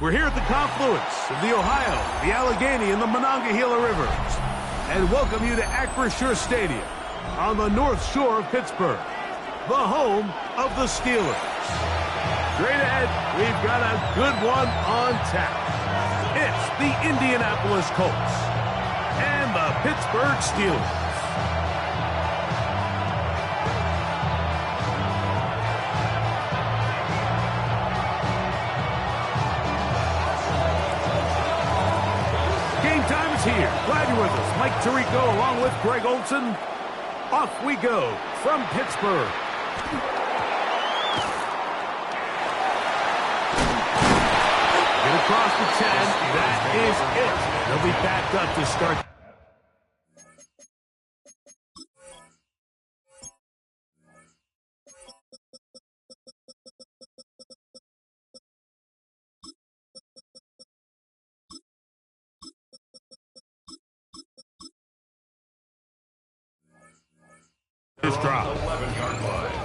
We're here at the confluence of the Ohio, the Allegheny, and the Monongahela Rivers, and welcome you to Acrisure Stadium on the north shore of Pittsburgh, the home of the Steelers. Straight ahead, we've got a good one on tap. It's the Indianapolis Colts and the Pittsburgh Steelers. Game time is here. Glad you're with us. Mike Tirico along with Greg Olson. Off we go from Pittsburgh. Get across the 10. That is it. They'll be backed up to start. This drop. 11-yard line.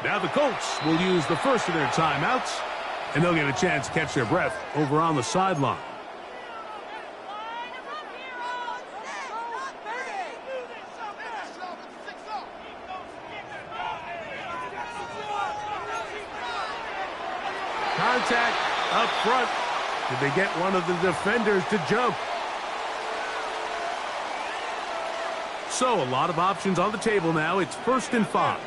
Now the Colts will use the first of their timeouts, and they'll get a chance to catch their breath over on the sideline. Contact up front. Did they get one of the defenders to jump? So a lot of options on the table now. It's 1st and 5.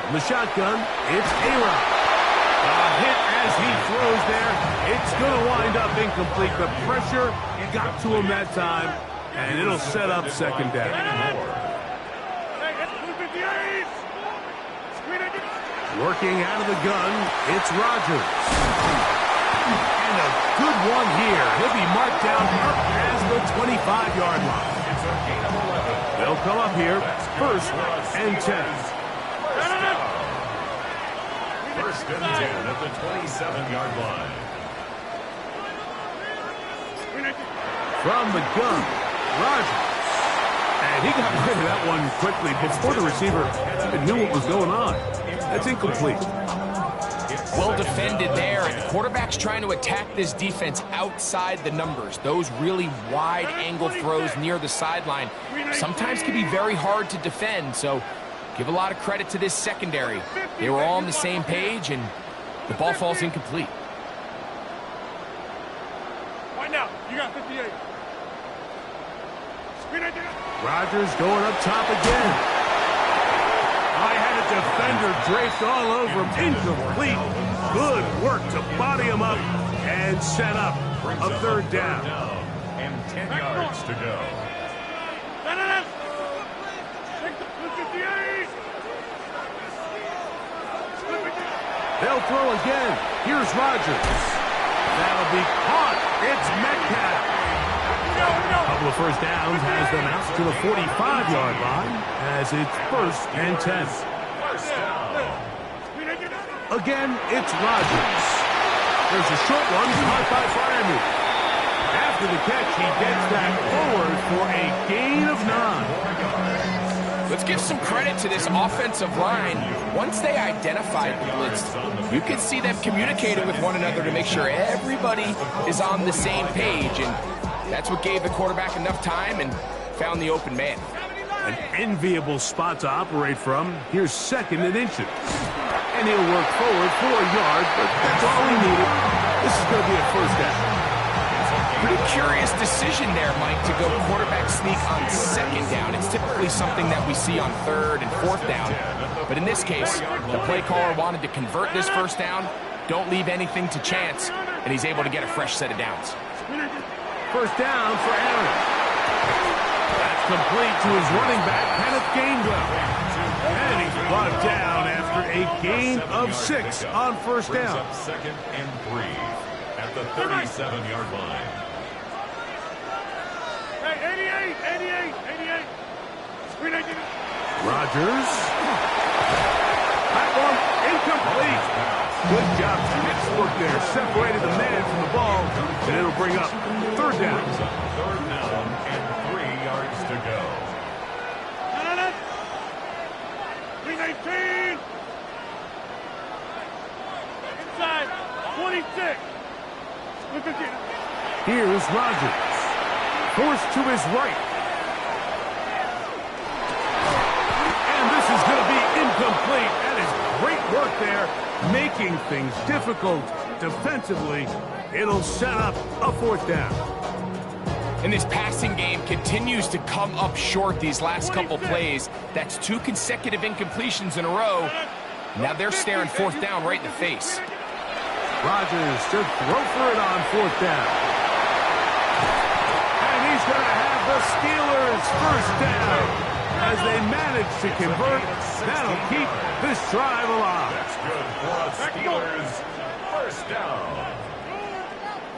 From the shotgun, it's A-Rod. A hit as he throws there. It's going to wind up incomplete. The pressure got to him that time, and it'll set up second down. Working out of the gun, it's Rodgers. And a good one here. He'll be marked down up as the 25-yard line. They'll come up here, 1st and 10. 1st and 10 at the 27-yard line. From the gun, Rodgers. And he got rid of that one quickly before the receiver even knew what was going on. That's incomplete. Well defended there, and the quarterback's trying to attack this defense outside the numbers. Those really wide-angle throws near the sideline sometimes can be very hard to defend, so give a lot of credit to this secondary. They were all on the same page, and the ball falls incomplete. Right now, you got 58. Rodgers going up top again. I had a defender draped all over him. Incomplete. Good work to body him up and set up a 3rd down. And 10 yards to go. They'll throw again. Here's Rodgers. That'll be caught. It's Metcalf. A couple of 1st downs has them out to the 45-yard line as it's 1st and 10. Again, it's Rodgers. There's a short one caught by Fryermuth. After the catch, he gets that forward for a gain of 9. Let's give some credit to this offensive line. Once they identified the blitz, you can see them communicating with one another to make sure everybody is on the same page, and that's what gave the quarterback enough time and found the open man. An enviable spot to operate from. Here's 2nd and inches. And he'll work forward for a yard, but that's all he needed. This is going to be a 1st down. Pretty curious decision there, Mike, to go quarterback sneak on 2nd down. It's typically something that we see on 3rd and 4th down. But in this case, the play caller wanted to convert this 1st down, don't leave anything to chance, and he's able to get a fresh set of downs. 1st down for Aaron. That's complete to his running back, Kenneth Gainwell. And he's brought down after a gain of 6 on first down. Second and 3 at the 37-yard line. Hey, 88. Screen 88. Rodgers. Platform incomplete. Good job. Pittsburgh there. Separated the man from the ball. And it'll bring up third down. Third down and 3 yards to go. 319. Inside. 26. Here's Rodgers. Forced to his right. And this is going to be incomplete. That is great work there, making things difficult defensively. It'll set up a fourth down. And this passing game continues to come up short these last couple plays. That's 2 consecutive incompletions in a row. Now they're staring fourth down right in the face. Rodgers should throw for it on fourth down. And he's going to have the Steelers first down. As they manage to convert, that'll keep this drive alive. That's good for the Steelers. First down.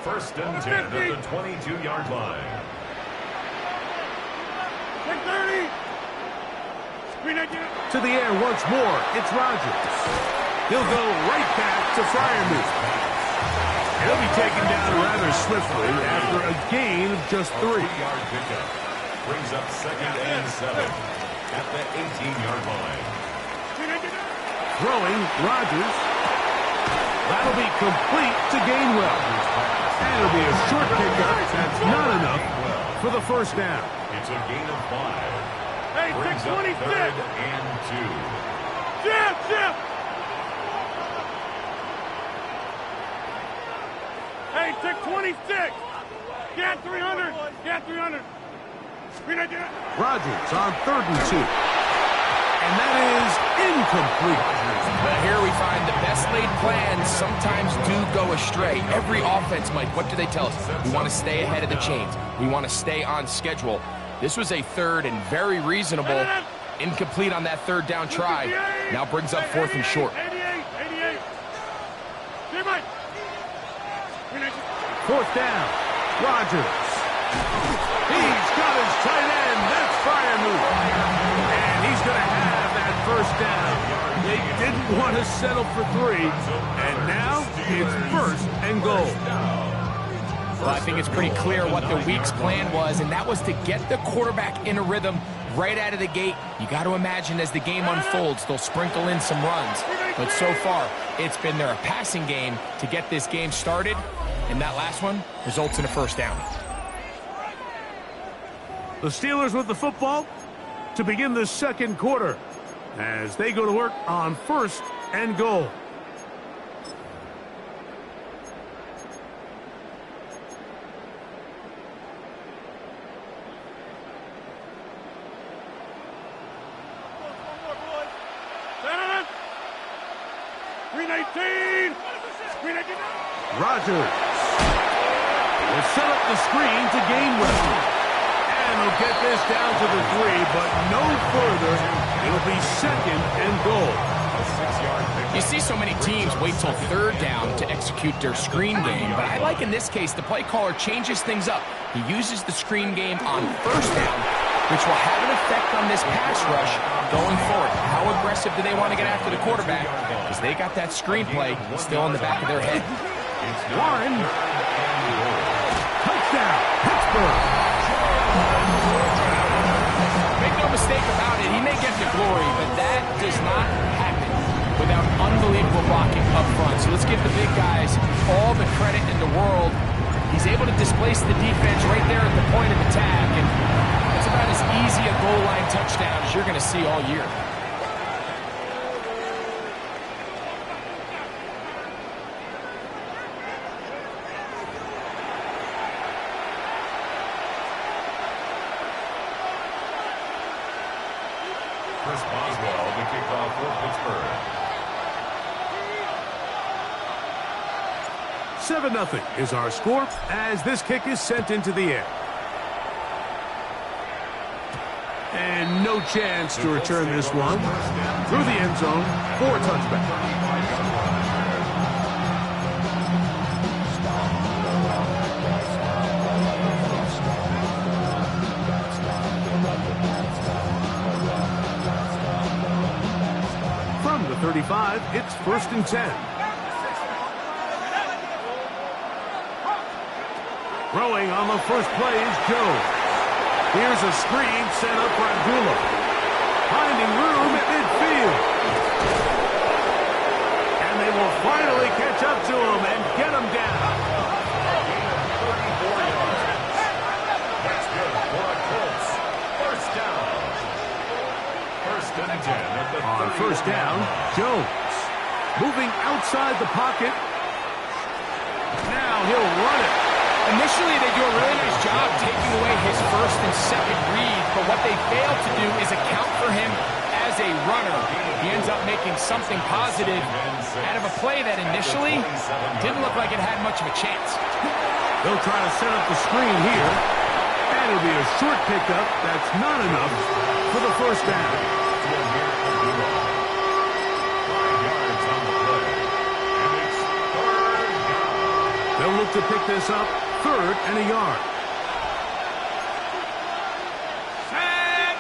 First and 10 at the 22-yard line. 30. To the air once more, it's Rodgers. He'll go right back to Freiermuth. He'll be taken down rather swiftly after a gain of just 3. 3-yard pickup. Brings up second and 7 at the 18-yard line. Throwing, Rodgers. That'll be complete to Gainwell. And it'll be a short pickup. That's not enough for the first down. It's a gain of 5. Hey, Brings up 626. third and 2. Jeff. Hey, 626. Get 300. Get 300. Rodgers on third and 2. And that is incomplete. But here we find the best laid plans sometimes do go astray. Every offense, Mike, what do they tell us? We want to stay ahead of the chains. We want to stay on schedule. This was a third and very reasonable. Incomplete on that third down try. Now brings up fourth and short. 88. Fourth down. Rodgers. He's got his tight end. That's Freiermuth. And he's going to have that first down. They didn't want to settle for 3. And now it's first and goal. Well, I think it's pretty clear what the week's plan was, and that was to get the quarterback in a rhythm right out of the gate. You got to imagine as the game unfolds, they'll sprinkle in some runs. But so far, it's been their passing game to get this game started, and that last one results in a first down. The Steelers with the football to begin the second quarter as they go to work on first and goal. Rodgers will set up the screen to Gainwell. And he'll get this down to the 3, but no further. It'll be second and goal. You see so many teams wait till third down to execute their screen game, but I like in this case the play caller changes things up. He uses the screen game on first down, which will have an effect on this pass rush going forward. How aggressive do they want to get after the quarterback? Because they got that screen play still in the back of their head. Warren. Touchdown, Pittsburgh. Make no mistake about it, he may get the glory, but that does not happen without unbelievable blocking up front. So let's give the big guys all the credit in the world. He's able to displace the defense right there at the point of attack, and that's about as easy a goal line touchdown as you're going to see all year. Chris Boswell to kick off for Pittsburgh. 7-0 is our score as this kick is sent into the air. And no chance to return this one. Through the end zone for a touchback. From the 35, it's 1st and 10. Throwing on the first play is Joe. Here's a screen set up for Abdullah. Finding room at midfield. And they will finally catch up to him and get him down. That's good for a Colts. First down. 1st and 10 at the On first down, Jones. Moving outside the pocket. Now he'll run it. Initially, they do a really nice job taking away his first and second read, but what they fail to do is account for him as a runner. He ends up making something positive out of a play that initially didn't look like it had much of a chance. They'll try to set up the screen here, and it'll be a short pickup. That's not enough for the first down. 5 yards on the play. And it's 3rd down. They'll look to pick this up, 3rd and a yard. Set.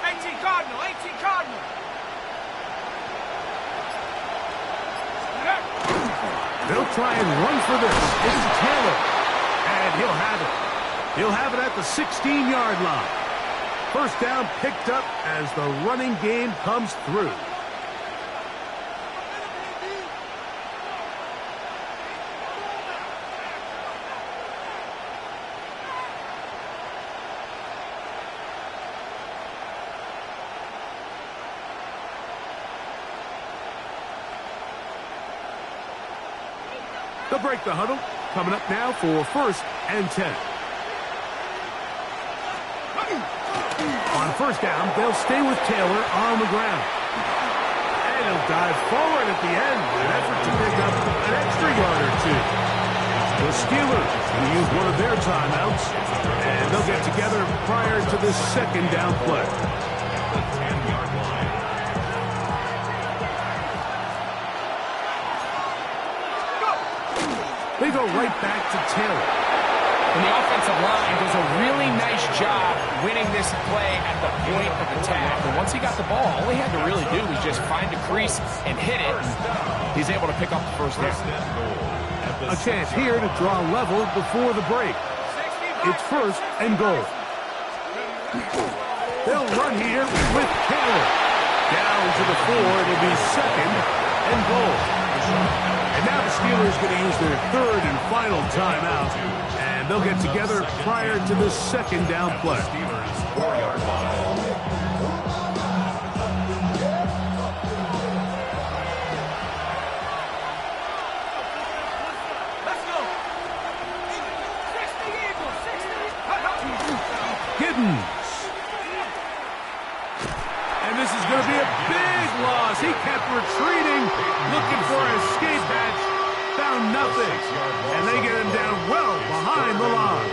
18 Cardinal, 18 Cardinal. They'll try and run for this. It's Taylor, and he'll have it. He'll have it at the 16-yard line. First down picked up as the running game comes through. They'll break the huddle. Coming up now for 1st and 10. On first down, they'll stay with Taylor on the ground. And he'll dive forward at the end in an effort to pick up an extra yard or two. The Steelers will use one of their timeouts, and they'll get together prior to this 2nd down play. They go right back to Taylor. And the offensive line does a really nice job winning this play at the point of attack. And once he got the ball, all he had to really do was just find a crease and hit it. He's able to pick up the first down. A chance here to draw level before the break. It's 1st and goal. They'll run here with Taylor. Down to the 4, it'll be 2nd and goal. And now the Steelers going to use their 3rd and final timeout, and they'll get together prior to the 2nd down play. Steelers 4-yard line. Let's go. 60 Eagles, 60. Giddens. And this is going to be a big loss. He kept retreating, looking for an escape hatch. Found nothing. And they get him down well behind the line.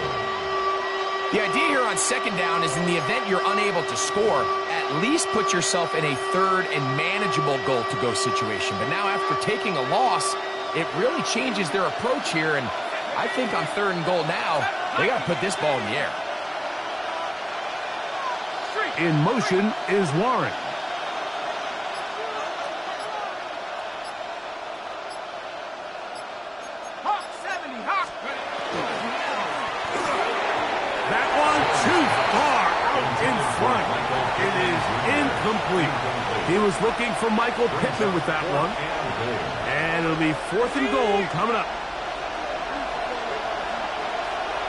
The idea here on 2nd down is in the event you're unable to score, at least put yourself in a 3rd and manageable goal-to-go situation. But now after taking a loss, it really changes their approach here. And I think on 3rd and goal now, they got to put this ball in the air. In motion is Warren. Hawk 70, Hawk. That one too far out in front. It is incomplete. He was looking for Michael Pittman with that one. And it'll be 4th and goal coming up.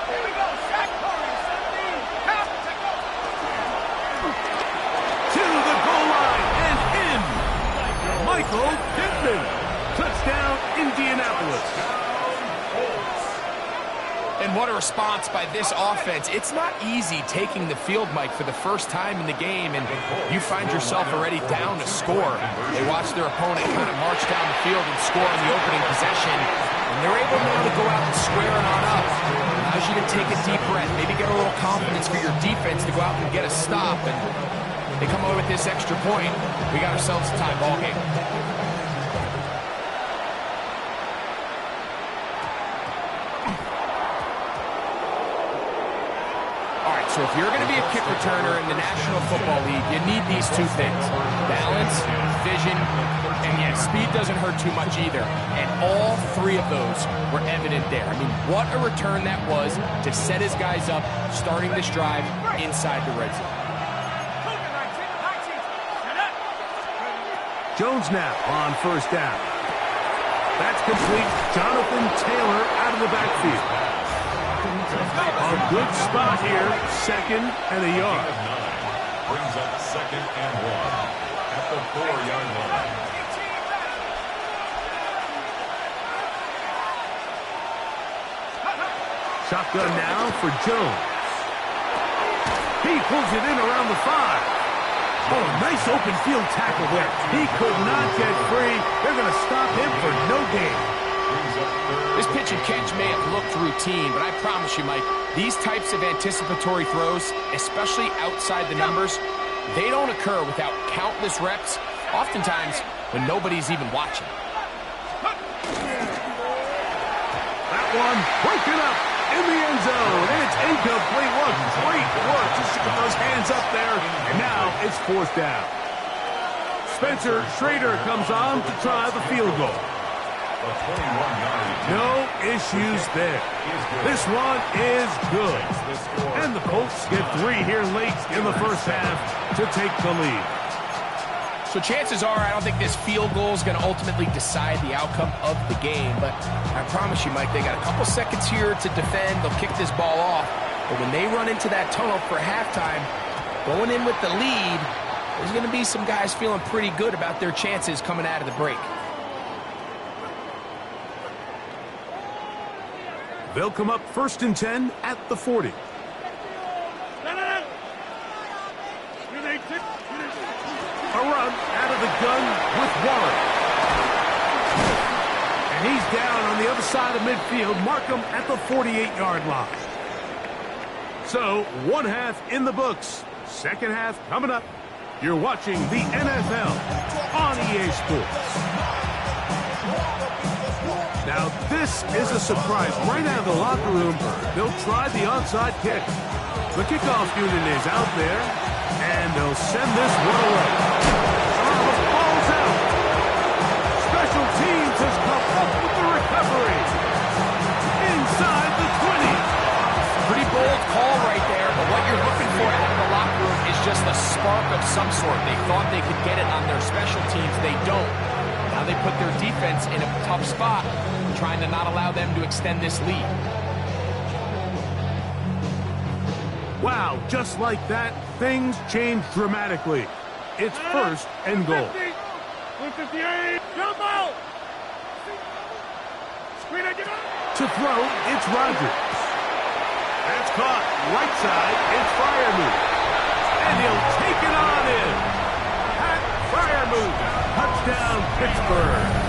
Here we go. Shaq Corey, 17. Half. To the goal line and in. Michael Pittman. Touchdown, Indianapolis. And what a response by this offense. It's not easy taking the field, Mike, for the first time in the game, and you find yourself already down to score. They watch their opponent kind of march down the field and score on the opening possession, and they're able now to go out and square it on up. Allows you to take a deep breath, maybe get a little confidence for your defense to go out and get a stop, and they come away with this extra point. We got ourselves a tie ball game. All right, so if you're going to be a kick returner in the National Football League, you need these two things: balance, vision, and yes, speed doesn't hurt too much either. And all three of those were evident there. I mean, what a return that was to set his guys up, starting this drive inside the red zone. Jones now on first down. That's complete. Jonathan Taylor out of the backfield. A good spot here. Second and a yard. Brings up second and 1 at the 4-yard line. Shotgun now for Jones. He pulls it in around the 5. Oh, nice open field tackle there. He could not get free. They're going to stop him for no gain. This pitch and catch may have looked routine, but I promise you, Mike, these types of anticipatory throws, especially outside the numbers, they don't occur without countless reps, oftentimes when nobody's even watching. That one broken up in the end zone, and it's incomplete. What great work just to get those hands up there, and now it's fourth down. Spencer Schrader comes on to try the field goal. No issues there. This one is good. And the Colts get 3 here late in the first half to take the lead. So chances are, I don't think this field goal is going to ultimately decide the outcome of the game. But I promise you, Mike, they got a couple seconds here to defend. They'll kick this ball off. But when they run into that tunnel for halftime, going in with the lead, there's going to be some guys feeling pretty good about their chances coming out of the break. They'll come up first and 10 at the 40. A run out of the gun with Warren. And he's down on the other side of midfield. Mark him at the 48-yard line. So, one half in the books. Second half coming up. You're watching the NFL on EA Sports. Now, this is a surprise. Right out of the locker room, they'll try the onside kick. The kickoff unit is out there, and they'll send this one away. The ball's out. Special teams has come up with the recovery. Inside the 20. Pretty bold call right there, but what you're looking for out of the locker room is just a spark of some sort. They thought they could get it on their special teams. They don't. Now they put their defense in a tough spot, trying to not allow them to extend this lead. Wow, just like that, things change dramatically. It's first and goal. 158, jump out! Screen it, get up! To throw, it's Rodgers. That's caught right side, it's Freiermuth. And he'll take it on in. Pat Freiermuth, touchdown Pittsburgh.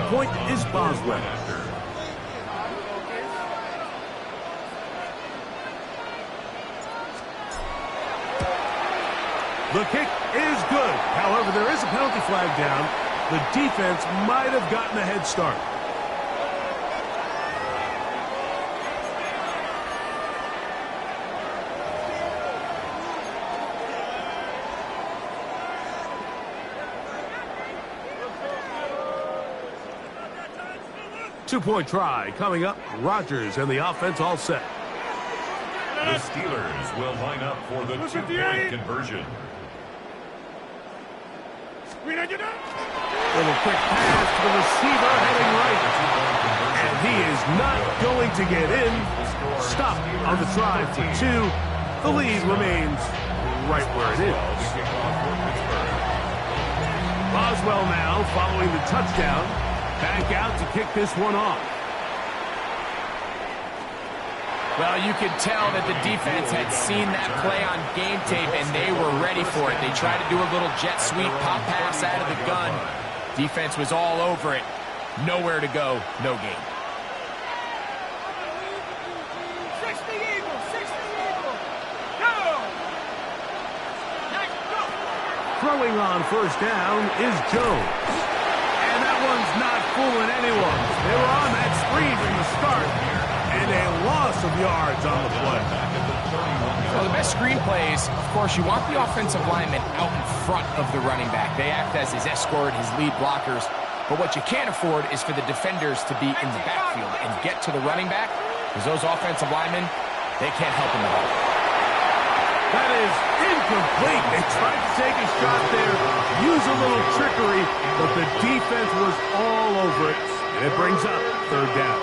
Point is Boswell. The kick is good. However, there is a penalty flag down. The defense might have gotten a head start. Two-point try coming up. Rodgers and the offense all set. The Steelers will line up for the two-point conversion. Little quick pass to the receiver heading right. And he is not going to get in. Stop on the try for 2. The lead remains right where it is. Boswell now following the touchdown. Back out to kick this one off. Well, you could tell that the defense had seen that play on game tape, and they were ready for it. They tried to do a little jet sweep, pop pass out of the gun. Defense was all over it. Nowhere to go, no game. 60 Eagles, 60 Eagles. Go! Next, go! Throwing on first down is Jones. And that one's not fooling anyone. They were on that screen from the start, and a loss of yards on the play. Well, the best screen plays, of course, you want the offensive lineman out in front of the running back. They act as his escort, his lead blockers. But what you can't afford is for the defenders to be in the backfield and get to the running back, because those offensive linemen, they can't help him at all. That is incomplete. They tried to take a shot there, use a little trickery, but the defense was all over it. And it brings up third down.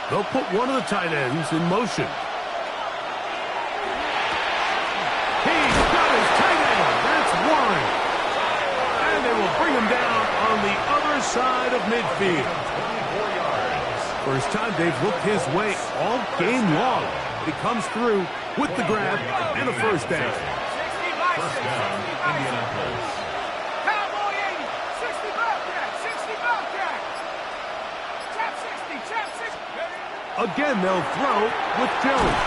They'll put one of the tight ends in motion. He's got his tight end. That's one. And they will bring him down on the other side of midfield. First time they've looked his way all game long. He comes through with the grab and a first down. 60 by 60, 60 by 60. Cowboy 80, 60 Bobcat, 60 Bobcat. Chap 60, chap 60. Again, they'll throw with Jones.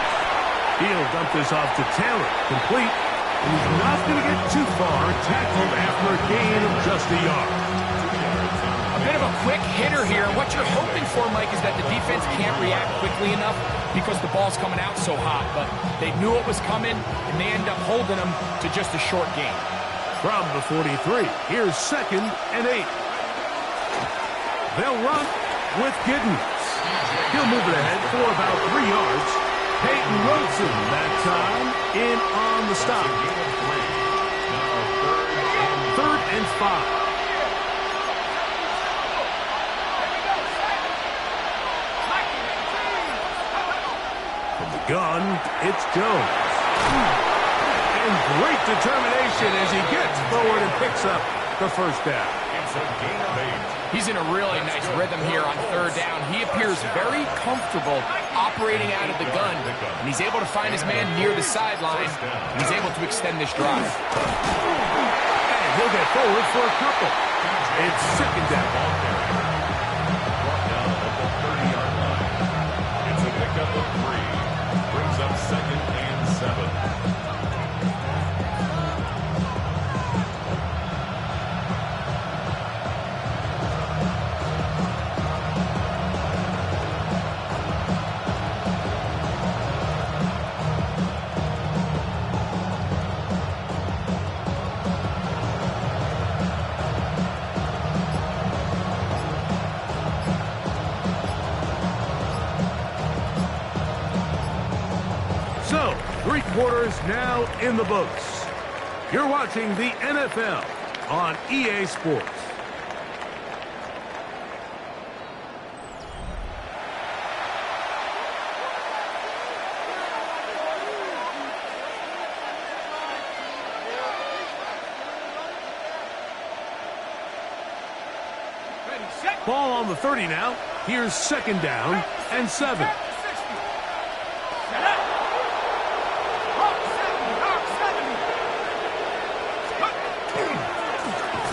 He'll dump this off to Taylor. Complete. And he's not going to get too far. Tackled after a gain of just a yard. A bit of a quick hitter here. What you're hoping for, Mike, is that the defense can't react quickly enough because the ball's coming out so hot. But they knew it was coming, and they end up holding them to just a short gain. From the 43, here's 2nd and 8. They'll run with Giddens. He'll move it ahead for about 3 yards. Peyton Wilson that time in on the stop. 3rd and 5. From the gun, it's Jones. And great determination as he gets forward and picks up the first down. It's a gain of 8. He's in a really nice rhythm here on third down. He appears very comfortable operating out of the gun, and he's able to find his man near the sideline, and he's able to extend this drive. And he'll get forward for a couple. It's 2nd down. Brought down at the 30-yard line. It's a pickup of 3. Brings up 2nd and 7. So, 3 quarters now in the books. You're watching the NFL on EA Sports. Ready, set. Ball on the 30 now. Here's 2nd down and 7. Set up. Hawk 70, Hawk 70.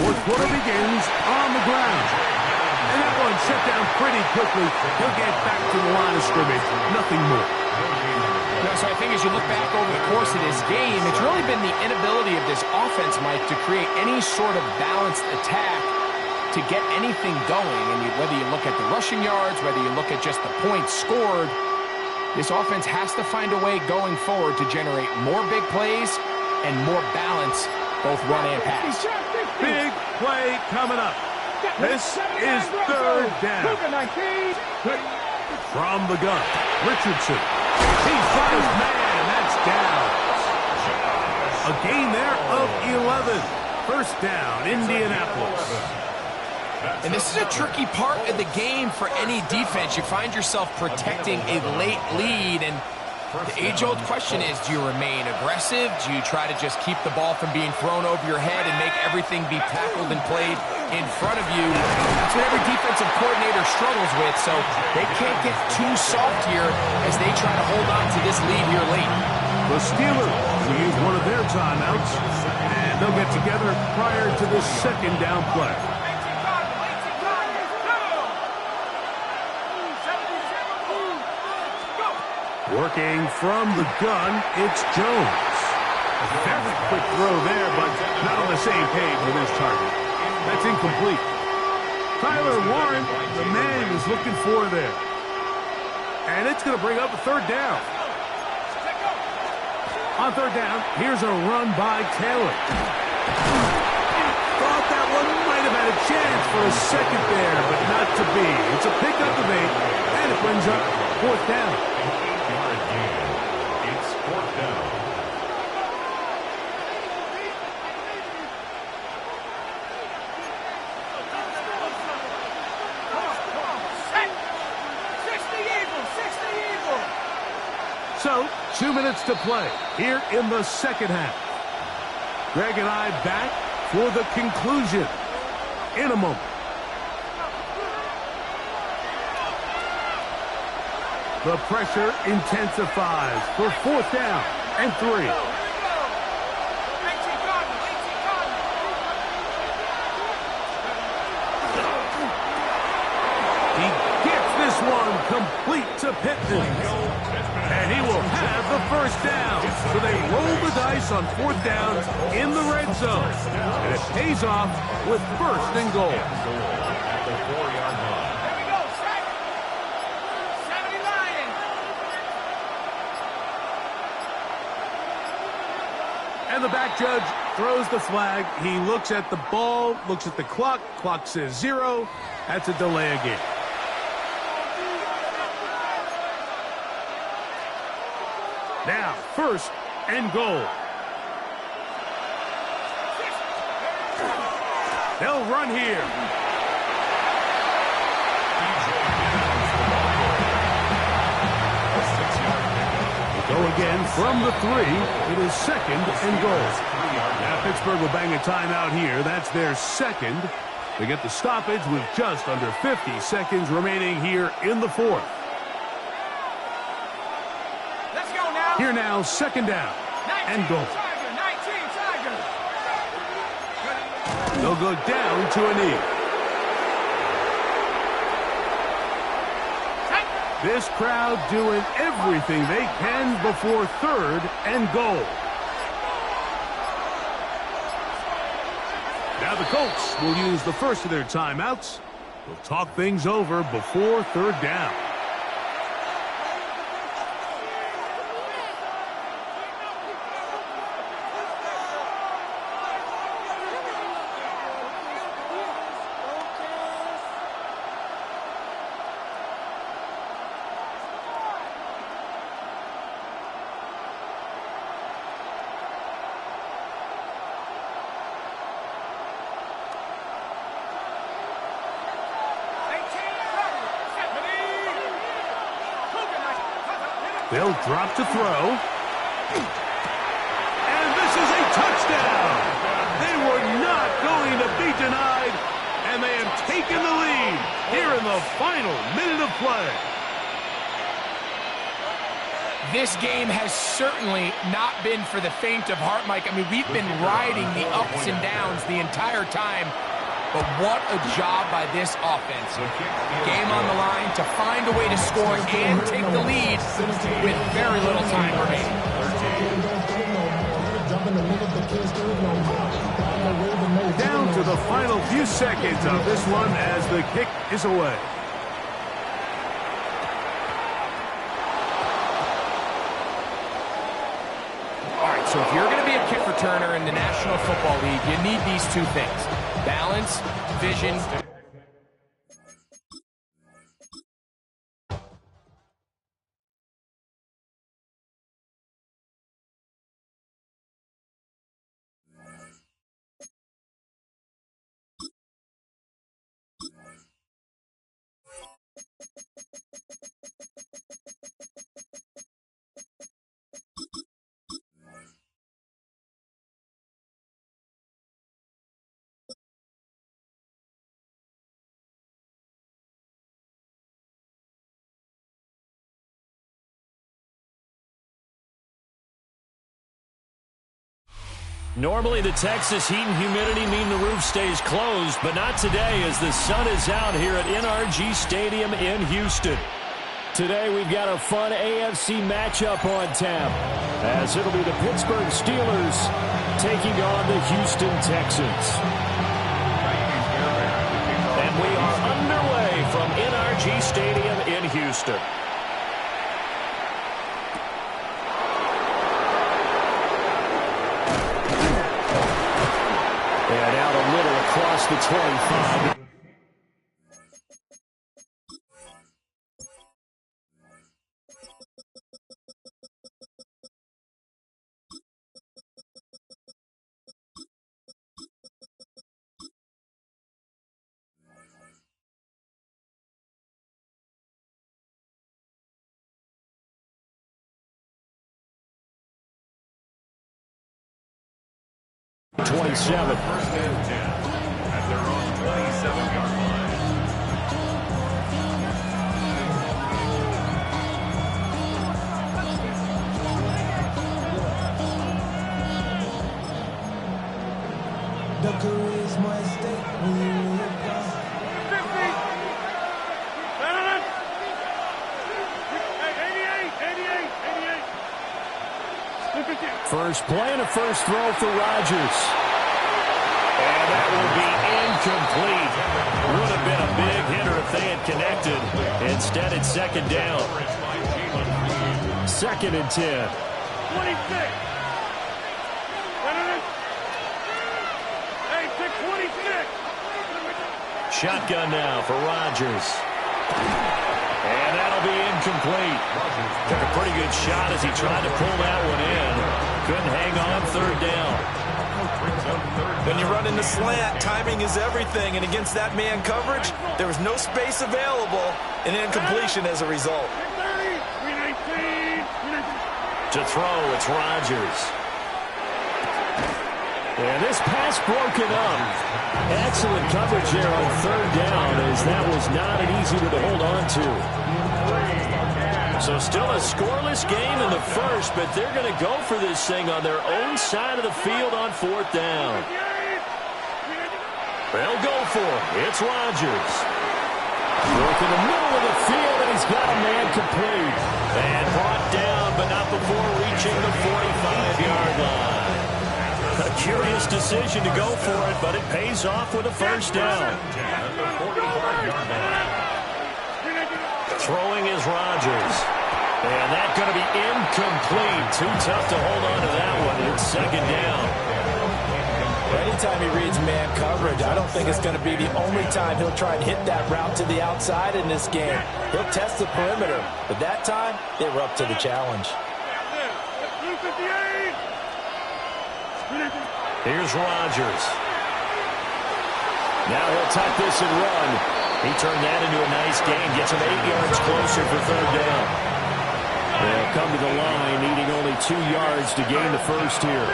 Fourth quarter begins on the ground. And that one shut down pretty quickly. He'll get back to the line of scrimmage. Nothing more. No, so I think as you look back over the course of this game, it's really been the inability of this offense, Mike, to create any sort of balanced attack to get anything going. And whether you look at the rushing yards, whether you look at just the points scored, this offense has to find a way going forward to generate more big plays and more balance, both run and pass. Big play coming up. This is 3rd down. From the gun, Richardson. He's got his man. That's down. A gain there of 11. First down, Indianapolis. And this is a tricky part of the game for any defense. You find yourself protecting a late lead, and The age-old question is, do you remain aggressive? Do you try to just keep the ball from being thrown over your head and make everything be tackled and played in front of you? That's what every defensive coordinator struggles with, so they can't get too soft here as they try to hold on to this lead here late. The Steelers will use one of their timeouts, and they'll get together prior to the second down play. Working from the gun, it's Jones. A very quick throw there, but not on the same page with his target. That's incomplete. Tyler Warren, the man is looking for there. And it's going to bring up a third down. On third down, here's a run by Taylor. Thought that one might have had a chance for a second there, but not to be. It's a pickup of 8, and it brings up fourth down. It's fourth down. So, 2 minutes to play here in the second half. Greg and I back for the conclusion in a moment. The pressure intensifies for fourth down and 3. He gets this one complete to Pittman. And he will have the first down. So they roll the dice on fourth down in the red zone. And it pays off with first and goal. At the 4-yard line. There we go, set. 70 Lions. And the back judge throws the flag. He looks at the ball, looks at the clock. Clock says 0. That's a delay of game. Now, first and goal. They'll run here. They go again from the 3. It is second and goal. Now, Pittsburgh will bang a timeout here. That's their second. They get the stoppage with just under 50 seconds remaining here in the fourth. Here now, second down and goal. They'll go down to a knee. This crowd doing everything they can before third and goal. Now the Colts will use the first of their timeouts. They'll talk things over before third down. They'll drop to throw. And this is a touchdown. They were not going to be denied, and they have taken the lead here in the final minute of play. This game has certainly not been for the faint of heart, Mike. I mean, we've been riding the ups and downs the entire time. But what a job by this offense. Game on the line to find a way to score and take the lead with very little time remaining. Down to the final few seconds of this one as the kick is away. All right, so if you're going to be a kick returner in the National Football League, you need these two things. Balance, vision. Normally the Texas heat and humidity mean the roof stays closed, but not today as the sun is out here at NRG Stadium in Houston. Today we've got a fun AFC matchup on tap, as it'll be the Pittsburgh Steelers taking on the Houston Texans. And we are underway from NRG Stadium in Houston. And out a little across the 25. First and 10 at their own 27-yard line. The career's my stake when you look down. 50. First play and a first throw for Rodgers. And that will be incomplete. Would have been a big hitter if they had connected. Instead, it's second down. Second and 10. 26. Hey, 26. Shotgun now for Rodgers. And that'll be incomplete. Took a pretty good shot as he tried to pull that one in. Couldn't hang on third down. When you run into slant, timing is everything, and against that man coverage, there was no space available, and incompletion as a result. To throw, it's Rodgers. And this pass broken up. Excellent coverage there on third down, as that was not an easy one to hold on to. So still a scoreless game in the first, but they're going to go for this thing on their own side of the field on fourth down. They'll go for it. It's Rodgers. Work in the middle of the field, and he's got a man complete. And brought down, but not before reaching the 45-yard line. A curious decision to go for it, but it pays off with a first down. Throwing is Rodgers. And that's going to be incomplete. Too tough to hold on to that one. It's second down. Anytime he reads man coverage, I don't think it's going to be the only time he'll try and hit that route to the outside in this game. He'll test the perimeter, but that time, they were up to the challenge. Here's Rodgers. Now he'll tuck this and run. He turned that into a nice gain. Gets him 8 yards closer for third down. They'll come to the line, needing only 2 yards to gain the first here.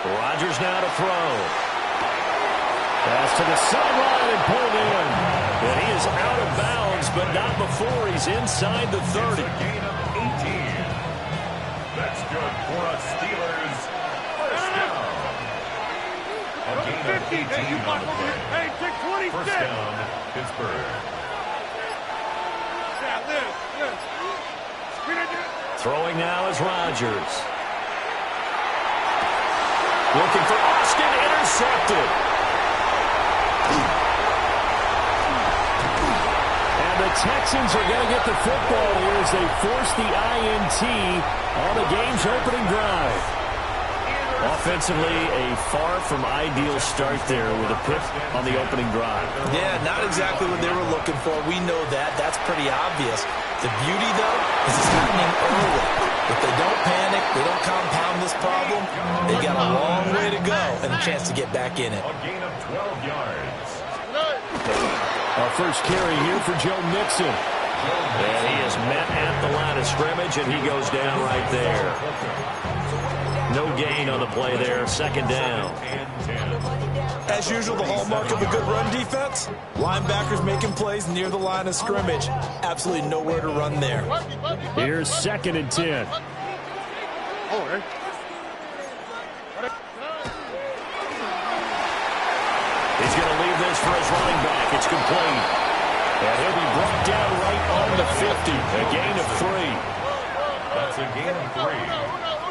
Rodgers now to throw. Pass to the sideline and pulled in. And he is out of bounds, but not before he's inside the 30. Gain of 18. That's good for a Steelers first down. A gain of 18 on the play. Hey, take 26. First down, Pittsburgh. Throwing now is Rodgers. Looking for Austin, intercepted. And the Texans are going to get the football here as they force the INT on the game's opening drive. Offensively, a far from ideal start there with a pick on the opening drive. Yeah, not exactly what they were looking for. We know that. That's pretty obvious. The beauty, though, is it's happening early. If they don't panic, they don't compound this problem, they got a long way to go and a chance to get back in it. A gain of 12 yards. Our first carry here for Joe Mixon. And he is met at the line of scrimmage, and he goes down right there. No gain on the play there. Second down. As usual, the hallmark of a good run defense, linebackers making plays near the line of scrimmage. Absolutely nowhere to run there. Here's second and 10. He's going to leave this for his running back. It's complete. And he'll be brought down right on the 50. A gain of 3. That's a gain of 3.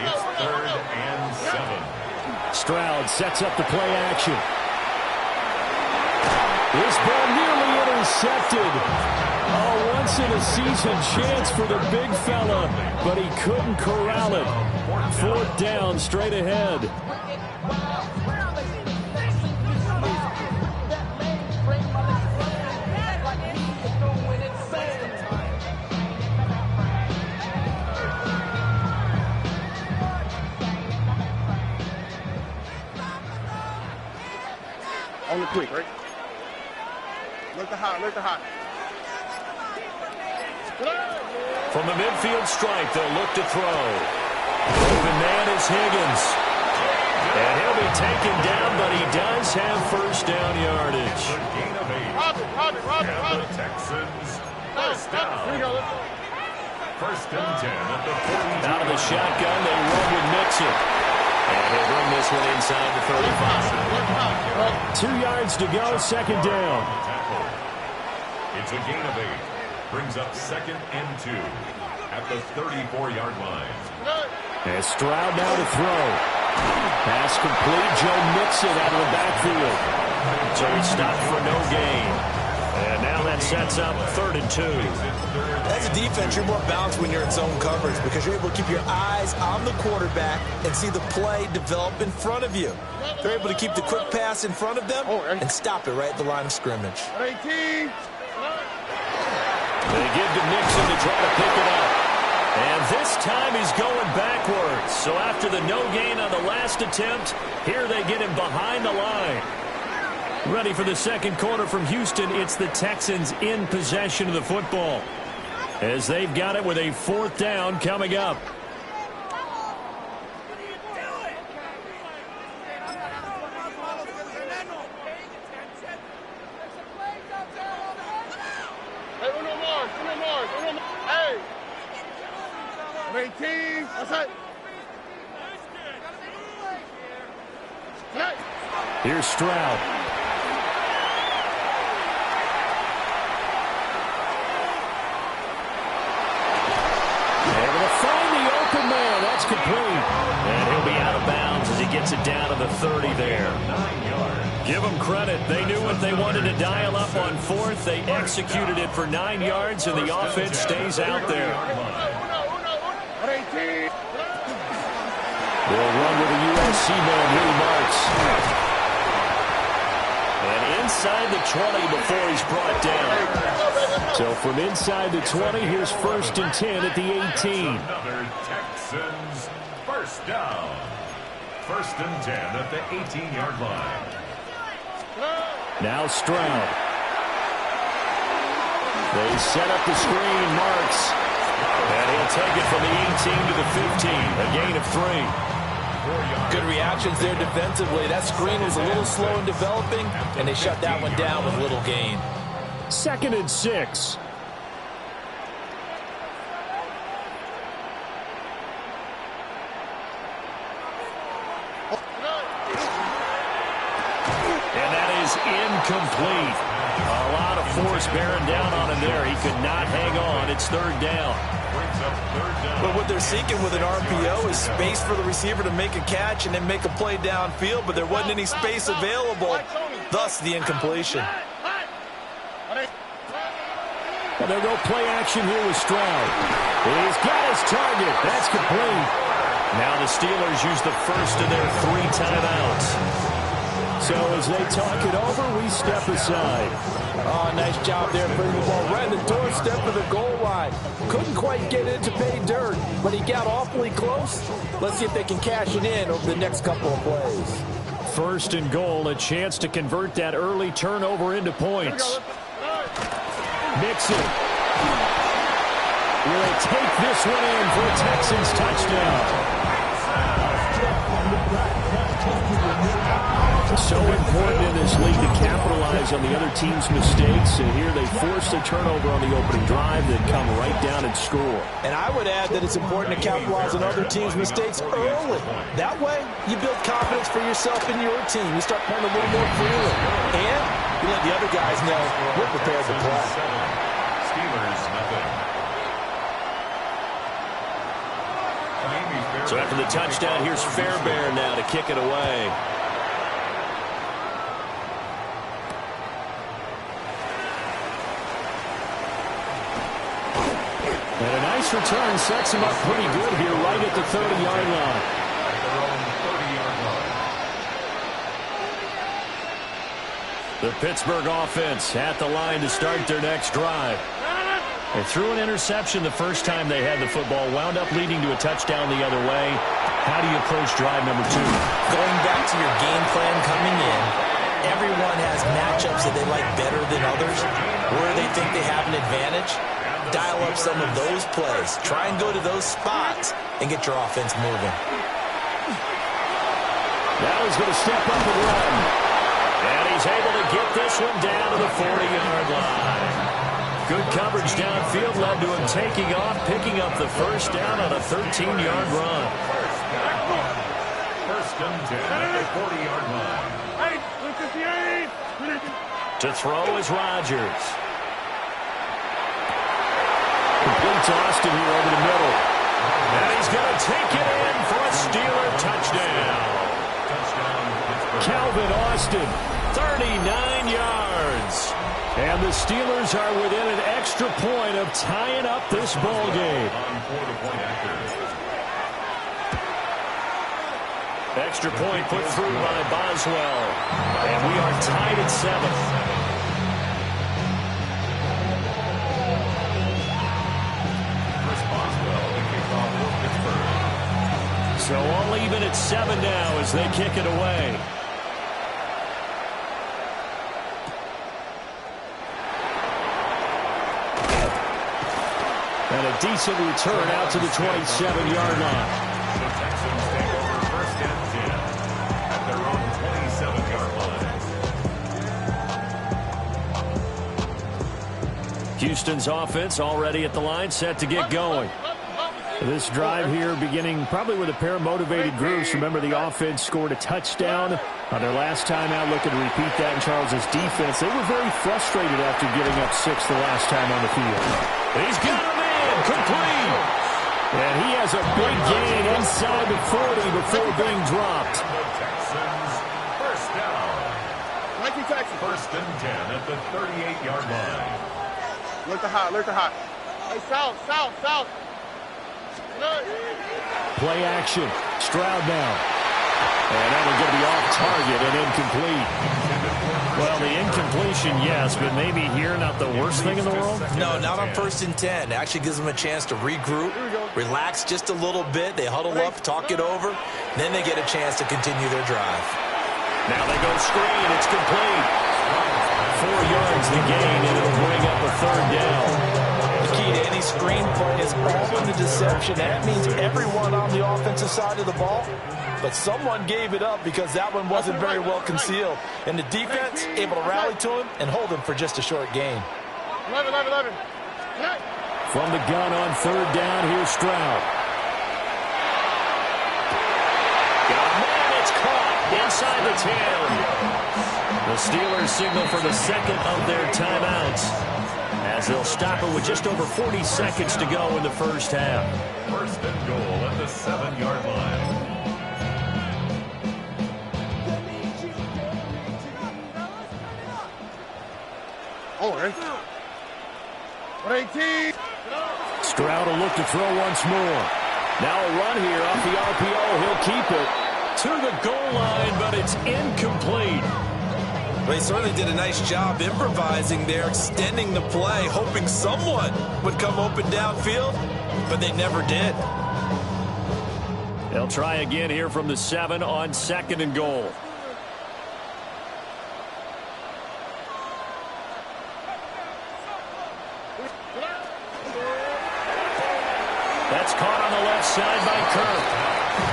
It's 3rd and 7. Stroud sets up the play action. This ball nearly intercepted. A once-in-a-season chance for the big fella, but he couldn't corral it. 4th down, straight ahead. On the quick, right? Look the hot, look the hot. From the midfield stripe, they'll look to throw. Open man is Higgins. And he'll be taken down, but he does have first down yardage. A gain of 8. And the Texans first down. First and 10 at the 40. Out of the shotgun, they run with Mixon. And he'll bring this one inside the 35. 2 yards to go, second down. It's a gain of 8. Brings up 2nd and 2 at the 34-yard line. And Stroud now to throw. Pass complete. Joe Mixon out of the backfield. So he stopped for no gain. And now that sets up 3rd and 2. As a defense, you're more balanced when you're in zone coverage because you're able to keep your eyes on the quarterback and see the play develop in front of you. They're able to keep the quick pass in front of them and stop it right at the line of scrimmage. 18. They give to Mixon to try to pick it up. And this time he's going backwards. So after the no gain on the last attempt, here they get him behind the line. Ready for the second quarter from Houston. It's the Texans in possession of the football, as they've got it with a 4th down coming up. Hey. 18. That's it. Here's Stroud. Able to find the open man. That's complete. And he'll be out of bounds as he gets it down to the 30 there. 9 yards. Give them credit. They knew what they wanted to dial up on 4th. They executed it for 9 yards, and the offense stays out there. 18. They'll run with a USC man, Lee Marks. And inside the 20 before he's brought down. So from inside the 20, here's 1st and 10 at the 18. Another Texans first down. 1st and 10 at the 18-yard line. Now Stroud. They set up the screen, Marks. And he'll take it from the 18 to the 15, a gain of 3. Good reactions there defensively. That screen was a little slow in developing, and they shut that one down with little gain. 2nd and 6. And that is incomplete. A lot of force bearing down on him there. He could not hang on. It's 3rd down. But what they're seeking with an RPO is space for the receiver to make a catch and then make a play downfield, but there wasn't any space available, thus the incompletion. And they'll go play action here with Stroud. He's got his target. That's complete. Now the Steelers use the first of their 3 timeouts. So as they talk it over, we step aside. Oh, nice job there, putting the ball right in the doorstep of the goal line. Couldn't quite get it to pay dirt, but he got awfully close. Let's see if they can cash it in over the next couple of plays. 1st and goal, a chance to convert that early turnover into points. Mixon will take this one in for a Texans touchdown. So important in this league to capitalize capitalize on the other team's mistakes, and here they force a turnover on the opening drive, then come right down and score. And I would add that it's important to capitalize on other teams' mistakes early. That way, you build confidence for yourself and your team. You start playing a little more freely. And you let the other guys know we're prepared to play. Steelers, nothing. So after the touchdown, here's Fairbairn now to kick it away. And a nice return sets him up pretty good here right at the 30-yard line. At their own 30-yard line. The Pittsburgh offense at the line to start their next drive. They threw an interception the first time they had the football, wound up leading to a touchdown the other way. How do you approach drive number 2? Going back to your game plan coming in, everyone has matchups that they like better than others, where they think they have an advantage. Dial up some of those plays. Try and go to those spots and get your offense moving. Now he's going to step up and run. And he's able to get this one down to the 40-yard line. Good coverage downfield led to him taking off, picking up the first down on a 13-yard run. First and 10 at the 40-yard line. To throw is Rodgers. Complete to Austin here over the middle. And he's going to take it in for a Steeler touchdown. Calvin Austin, 39 yards. And the Steelers are within an extra point of tying up this ball game. Extra point put through by Boswell. And we are tied at 7. So all even at 7 now as they kick it away. And a decent return out to the 27-yard line. The Texans take over first and 10 at their own 27-yard line. Houston's offense already at the line, set to get going. This drive here beginning probably with a pair of motivated groups. Remember, the offense scored a touchdown on their last time out. Looking to repeat that in Charles's defense. They were very frustrated after giving up 6 the last time on the field. He's got a man, complete. And he has a big gain inside the 40 before being dropped. The Texans, first down. First and 10 at the 38-yard line. Look to hot, look to hot. Hey, south. Play action. Stroud now. And that one's going to be off target and incomplete. Well, the incompletion, yes, but maybe here not the worst thing in the world? No, not on first and 10. It actually gives them a chance to regroup, relax just a little bit. They huddle up, talk it over. Then they get a chance to continue their drive. Now they go screen. It's complete. 4 yards the gain, and it'll bring up a third down. The key to any screen play is all in the deception. That means everyone on the offensive side of the ball, but someone gave it up because that one wasn't very well concealed. And the defense able to rally to him and hold him for just a short gain. 11. From the gun on third down, here's Stroud. Got a man, it's caught inside the 10. The Steelers signal for the second of their timeouts, as they'll stop it with just over 40 seconds to go in the first half. First and goal at the 7-yard line. Oh, 118. Stroud will look to throw once more. Now a run here off the RPO. He'll keep it to the goal line, but it's incomplete. They certainly did a nice job improvising there, extending the play, hoping someone would come open downfield, but they never did. They'll try again here from the 7 on second and goal. That's caught on the left side by Kirk.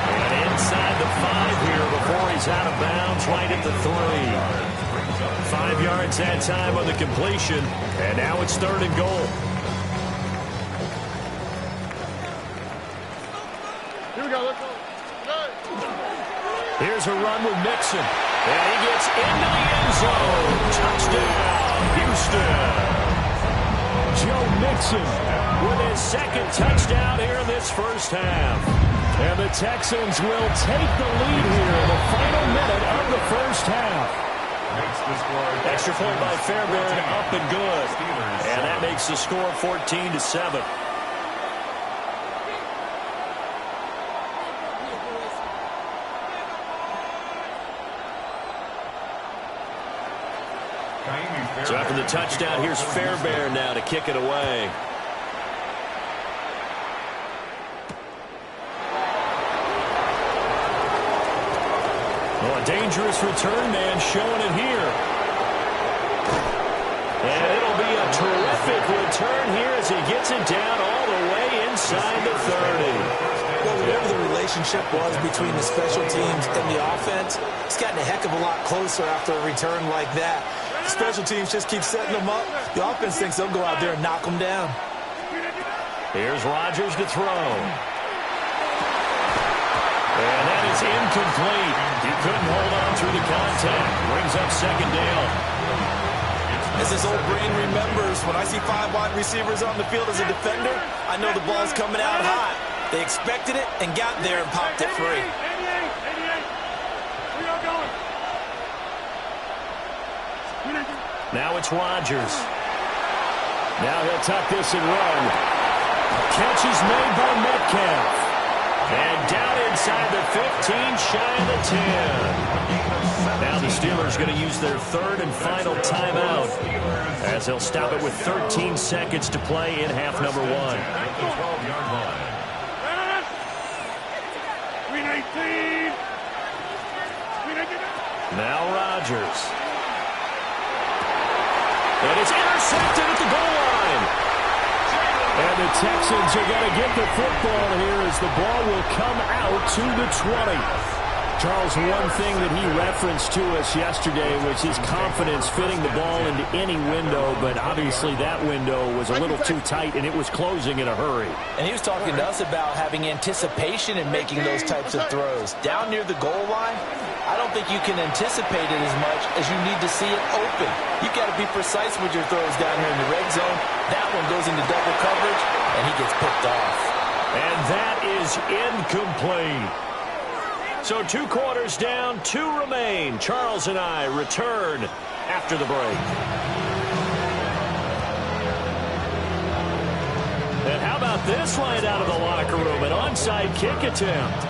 And inside the 5 here before he's out of bounds right at the 3. 5 yards that time on the completion. And now it's 3rd and goal. Here we go. Let's go. Here's a run with Mixon. And he gets into the end zone. Touchdown, Houston. Joe Mixon with his 2nd touchdown here in this first half. And the Texans will take the lead here in the final minute of the first half. Extra point by Fairbairn, up and good. And that makes the score 14-7. So after the touchdown, here's Fairbairn now to kick it away. Well, a dangerous return man showing it here. And it'll be a terrific return here as he gets it down all the way inside the 30. Well, whatever the relationship was between the special teams and the offense, it's gotten a heck of a lot closer after a return like that. The special teams just keep setting them up. The offense thinks they'll go out there and knock them down. Here's Rodgers to throw. And that is incomplete. He couldn't hold on through the contact. Brings up 2nd down. As his old brain remembers, when I see 5 wide receivers on the field as a defender, I know the ball's coming out high. They expected it and got there and popped it free. 88. We are going. Now it's Rodgers. Now he'll tuck this and run. Catch is made by Metcalf. And down inside the 15, shy of the 10. Now the Steelers going to use their 3rd and final timeout as they'll stop it with 13 seconds to play in half number 1. Now Rodgers. And it's intercepted at the goal line. And the Texans are going to get the football here as the ball will come out to the 20. Charles, one thing that he referenced to us yesterday was his confidence fitting the ball into any window, but obviously that window was a little too tight and it was closing in a hurry. And he was talking to us about having anticipation in making those types of throws. Down near the goal line, I don't think you can anticipate it as much as you need to see it open. You've got to be precise with your throws down here in the red zone. That one goes into double coverage, and he gets picked off. And that is incomplete. So 2 quarters down, 2 remain. Charles and I return after the break. And how about this right out of the locker room? An onside kick attempt.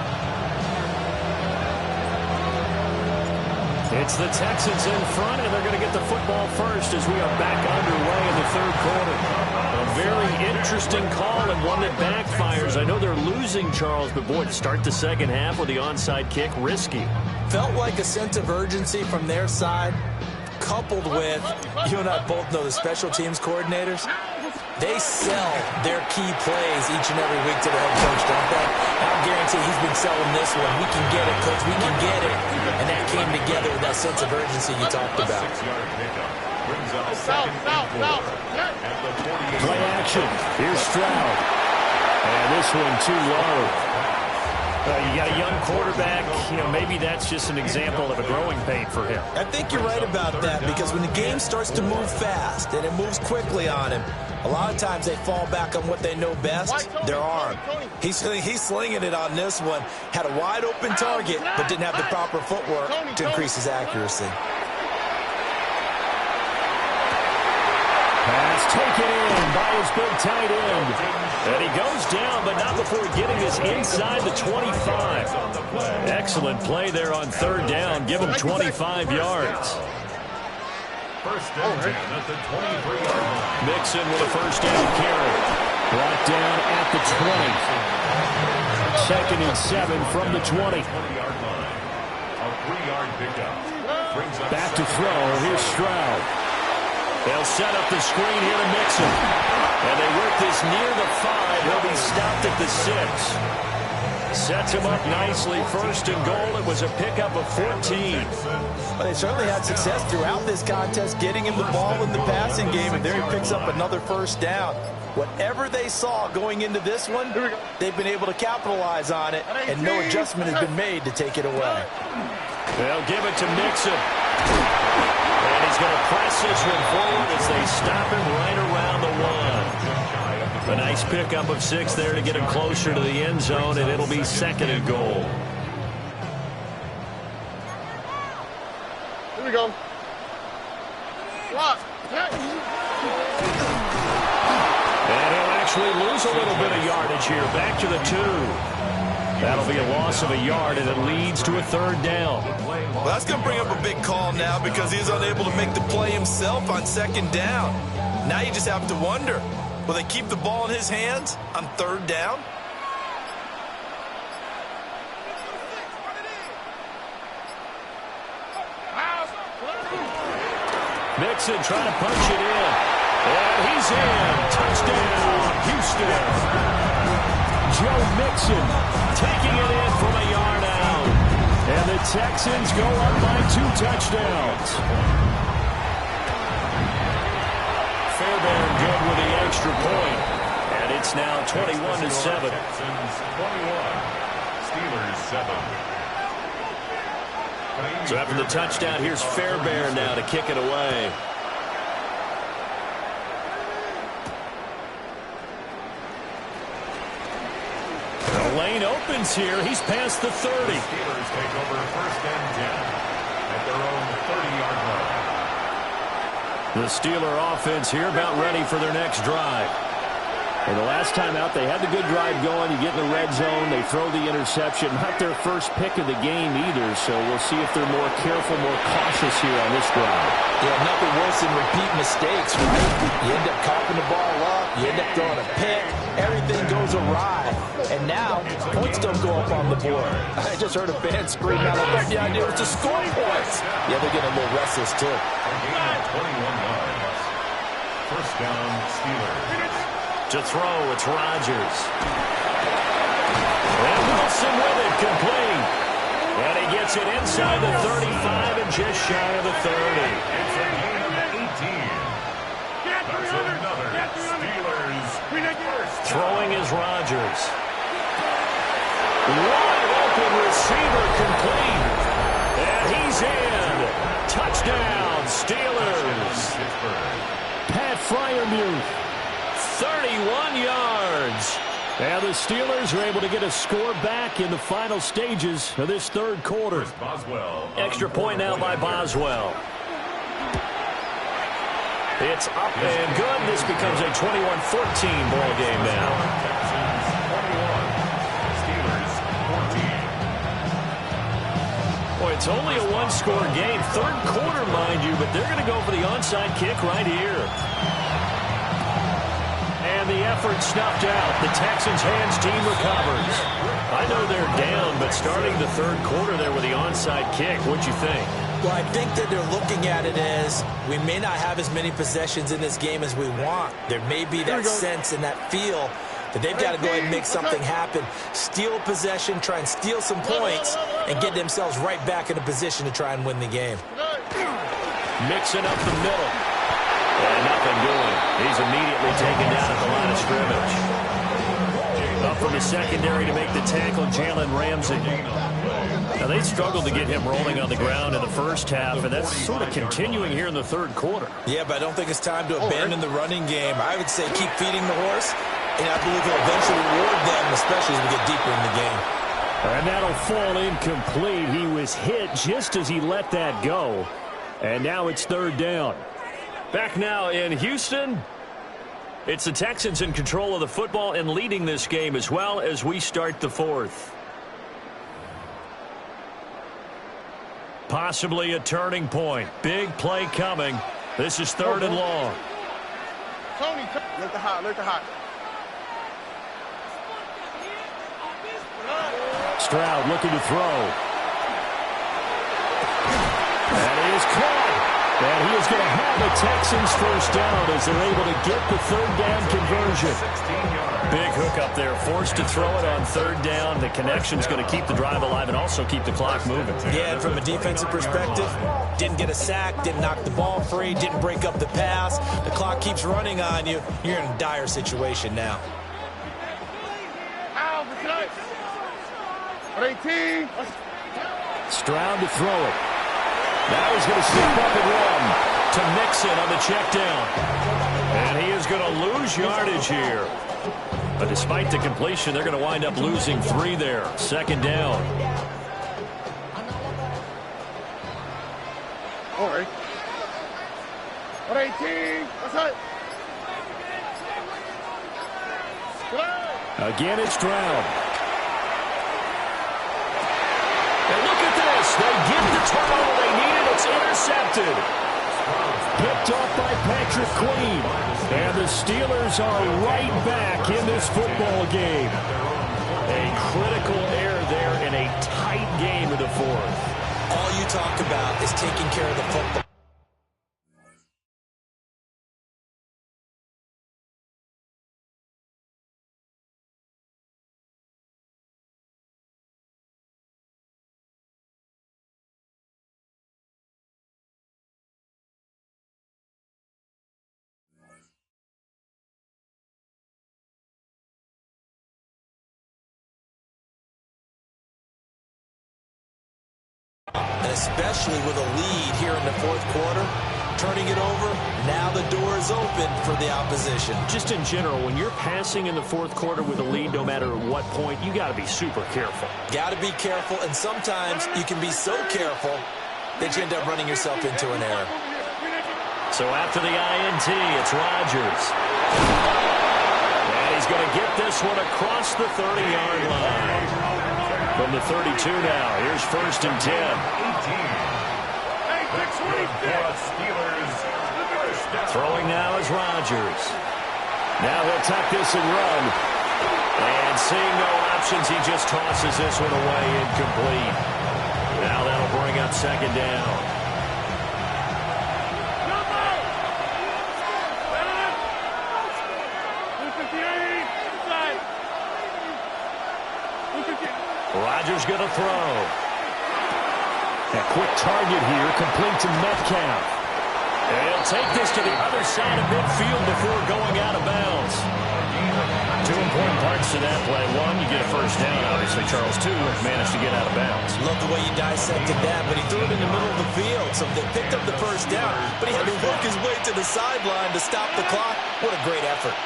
It's the Texans in front, and they're going to get the football first as we are back underway in the 3rd quarter. A very interesting call and one that backfires. I know they're losing, Charles, but boy, to start the 2nd half with the onside kick, risky. Felt like a sense of urgency from their side, coupled with, you and I both know the special teams coordinators, they sell their key plays each and every week to the head coach, don't they? I guarantee he's been selling this one. We can get it, coach. We can get it. And that came together with that sense of urgency you talked about. Play action. Here's Stroud. And this one too low. You got a young quarterback. You know, maybe that's just an example of a growing pain for him. I think you're right about that because when the game starts to move fast and it moves quickly on him, a lot of times they fall back on what they know best, their arm. He's slinging it on this one. Had a wide open target, but didn't have the proper footwork to increase his accuracy. Pass taken in by his big tight end. And he goes down, but not before getting this inside the 25. Excellent play there on 3rd down. Give him 25 yards. First down at the 23-yard line. Mixon with a first down carry. Brought down at the 20. 2nd and 7 from the 20. 20-yard line. A 3-yard pickup. Back to throw. Here's Stroud. They'll set up the screen here to Mixon. And they work this near the 5. He'll be stopped at the 6. Sets him up nicely. First and goal. It was a pickup of 14. Well, they certainly had success throughout this contest, getting him the ball in the passing game, and there he picks up another first down. Whatever they saw going into this one, they've been able to capitalize on it, and no adjustment has been made to take it away. They'll give it to Mixon. And he's going to press this one forward as they stop him right around the 1. A nice pickup of 6 there to get him closer to the end zone, and it'll be second and goal. Here we go. Block. And he'll actually lose a little bit of yardage here. Back to the 2. That'll be a loss of a yard, and it leads to a third down. Well, that's going to bring up a big call now because he's unable to make the play himself on second down. Now you just have to wonder, will they keep the ball in his hands on third down? Mixon trying to punch it in. And he's in. Touchdown, Houston. Joe Mixon taking it in from a yard out. And the Texans go up by 2 touchdowns. Fairbairn good with the extra point. And it's now 21-7. Texans 21, Steelers 7. So after the touchdown, here's Fairbairn now to kick it away. The lane opens here. He's past the 30. The Steelers take over first and 10 at their own 30-yard line. The Steeler offense here about ready for their next drive. And the last time out, they had the good drive going. You get in the red zone, they throw the interception. Not their first pick of the game either, so we'll see if they're more careful, more cautious here on this drive. Yeah, nothing worse than repeat mistakes, right? You end up coughing the ball up, you end up throwing a pick, everything goes awry. And now, points don't go up on the board. I just heard a fan scream out, I thought the idea was to score points. Yeah, they're getting a little restless, too. 21 yards. First down, Steelers. To throw, it's Rodgers. And Wilson with it, complete. And he gets it inside the 35 and just shy of the 30. It's a gain of 18. That's another Steelers first. Throwing is Rodgers. Wide open receiver complete. And he's in. Touchdown, Steelers. Pat Freiermuth. 31 yards. And the Steelers are able to get a score back in the final stages of this third quarter. Extra point now by Boswell. It's up and good. This becomes a 21-14 ball game now. Texans 21, Steelers 14. Boy, it's only a one-score game. Third quarter, mind you, but they're going to go for the onside kick right here. And the effort snuffed out. The Texans' hands team recovers. I know they're down, but starting the third quarter there with the onside kick, what'd you think? Well, I think that they're looking at it as we may not have as many possessions in this game as we want. There may be that sense and that feel that they've got to go ahead and make something happen. Steal possession, try and steal some points, and get themselves right back in a position to try and win the game. Mixing up the middle. And nothing doing. He's immediately taken down at the line of scrimmage. Up from the secondary to make the tackle, Jalen Ramsey. Now, they struggled to get him rolling on the ground in the first half, and that's sort of continuing here in the third quarter. Yeah, but I don't think it's time to abandon the running game. I would say keep feeding the horse, and I believe he'll eventually reward them, especially as we get deeper in the game. And that'll fall incomplete. He was hit just as he let that go. And now it's third down. Back now in Houston, it's the Texans in control of the football and leading this game as well as we start the fourth. Possibly a turning point. Big play coming. This is third and long. Tony, look the hot, look the hot. Stroud looking to throw. That is caught. And he is going to have the Texans first down as they're able to get the third down conversion. Big hook up there, forced to throw it on third down. The connection's going to keep the drive alive and also keep the clock moving. Yeah, and from a defensive perspective, didn't get a sack, didn't knock the ball free, didn't break up the pass. The clock keeps running on you. You're in a dire situation now. 18. Stroud to throw it. Now he's going to step up and run to Mixon on the check down. And he is going to lose yardage here. But despite the completion, they're going to wind up losing 3 there. Second down. All right. 18. What's that? Again, it's Stroud. And look at this. They get the turnover they needed. It's intercepted. Picked off by Patrick Queen. And the Steelers are right back in this football game. A critical error there in a tight game of the fourth. All you talk about is taking care of the football. And especially with a lead here in the fourth quarter, turning it over, now the door is open for the opposition. Just in general, when you're passing in the fourth quarter with a lead, no matter what point, you got to be super careful. Got to be careful, and sometimes you can be so careful that you end up running yourself into an error. So after the INT, it's Rodgers. And he's going to get this one across the 30-yard line. From the 32 now, here's first and 10. Throwing now is Rodgers. Now he'll tuck this and run. And seeing no options, he just tosses this one away incomplete. Now that'll bring up second down. Rodgers going to throw. A quick target here, complete to Metcalf. And he'll take this to the other side of midfield before going out of bounds. 2 important parts to that play. 1, you get a first down, obviously. Charles, 2, managed to get out of bounds. Love the way you dissected that, but he threw it in the middle of the field, so they picked up the first down, but he had to work his way to the sideline to stop the clock. What a great effort.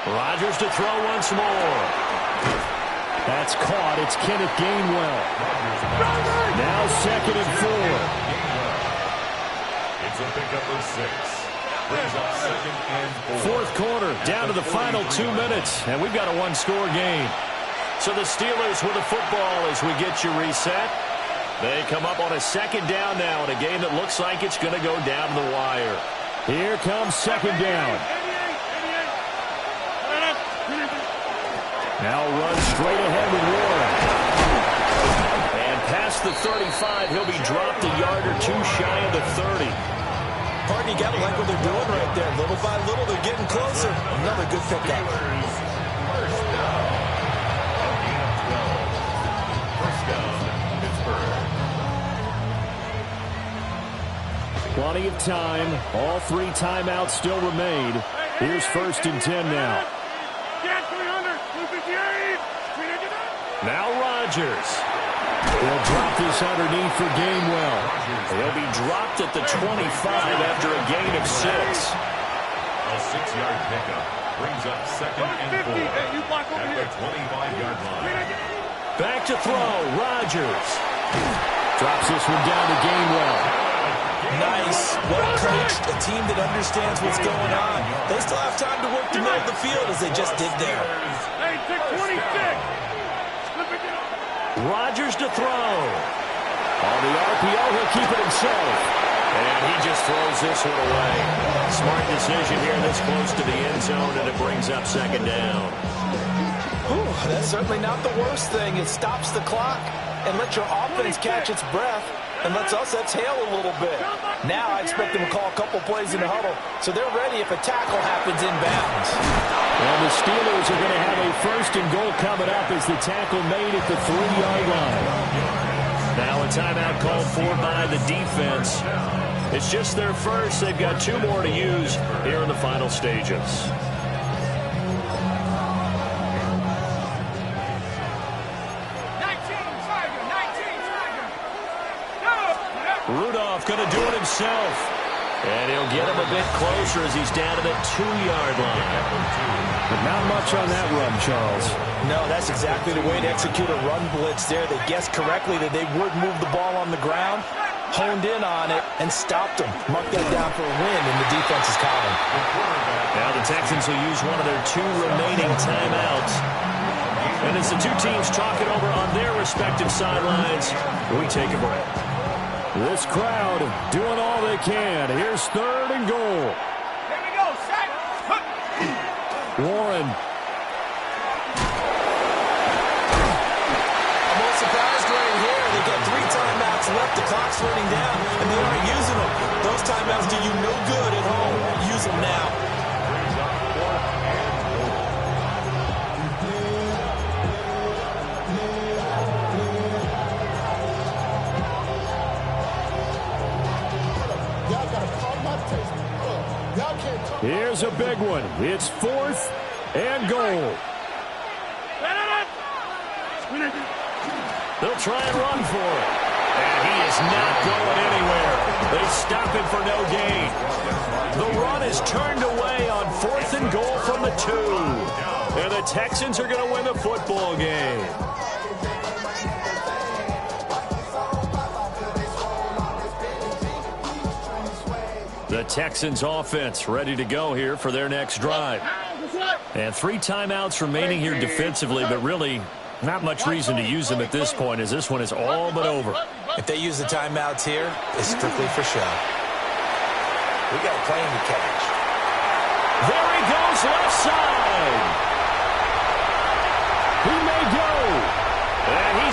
Rodgers to throw once more. That's caught. It's Kenneth Gainwell. Now second and 4. It's a pickup of 6. Brings up second and 4. Fourth quarter, down to the final 2 minutes, and we've got a one-score game. So the Steelers with the football as we get you reset. They come up on a second down now in a game that looks like it's going to go down to the wire. Here comes second down. Now runs straight ahead with Warren. And past the 35, he'll be dropped a yard or 2 shy of the 30. Pardon, you got to like what they're doing right there. Little by little, they're getting closer. Another good pickup. First down, Pittsburgh. Plenty of time. All 3 timeouts still remain. Here's first and 10 now. Now Rodgers. He'll drop this underneath for Gainwell. He'll be dropped at the 25 after a gain of 6. A 6-yard pickup brings up second and 4 at the 25-yard line. Back to throw. Rodgers. Drops this one down to Gainwell. Nice. Well coached. A team that understands what's going on. They still have time to work the middle of the field as they just did there. Hey, take 26. Rodgers to throw. On the RPO, he'll keep it himself. And he just throws this one away. Smart decision here this close to the end zone, and it brings up second down. That's certainly not the worst thing. It stops the clock. and let your offense catch its breath and lets us exhale a little bit. Now I expect them to call a couple plays in the huddle so they're ready if a tackle happens inbounds. And the Steelers are going to have a 1st and goal coming up as the tackle made at the 3-yard line. Now a timeout called for by the defense. It's just their first. They've got 2 more to use here in the final stages. Rudolph going to do it himself. And he'll get him a bit closer as he's down to the 2-yard line. But not much on that run, Charles. No, that's exactly the way to execute a run blitz there. They guessed correctly that they would move the ball on the ground, honed in on it, and stopped them. Mark that down for a win in the defense's column. Now the Texans will use one of their 2 remaining timeouts. And as the 2 teams talk it over on their respective sidelines, we take a break. This crowd doing all they can. Here's 3rd and goal. Here we go, set. Warren. I'm most surprised right here. They've got 3 timeouts left. The clock's running down, and they aren't using them. Those timeouts do you no good at home. Use them now. Here's a big one. It's 4th and goal. They'll try and run for it. And he is not going anywhere. They stop him for no gain. The run is turned away on 4th and goal from the 2. And the Texans are going to win the football game. The Texans offense ready to go here for their next drive. And 3 timeouts remaining here defensively, but really not much reason to use them at this point as this one is all but over. If they use the timeouts here, it's strictly for show. We got a plane to catch. There he goes left side.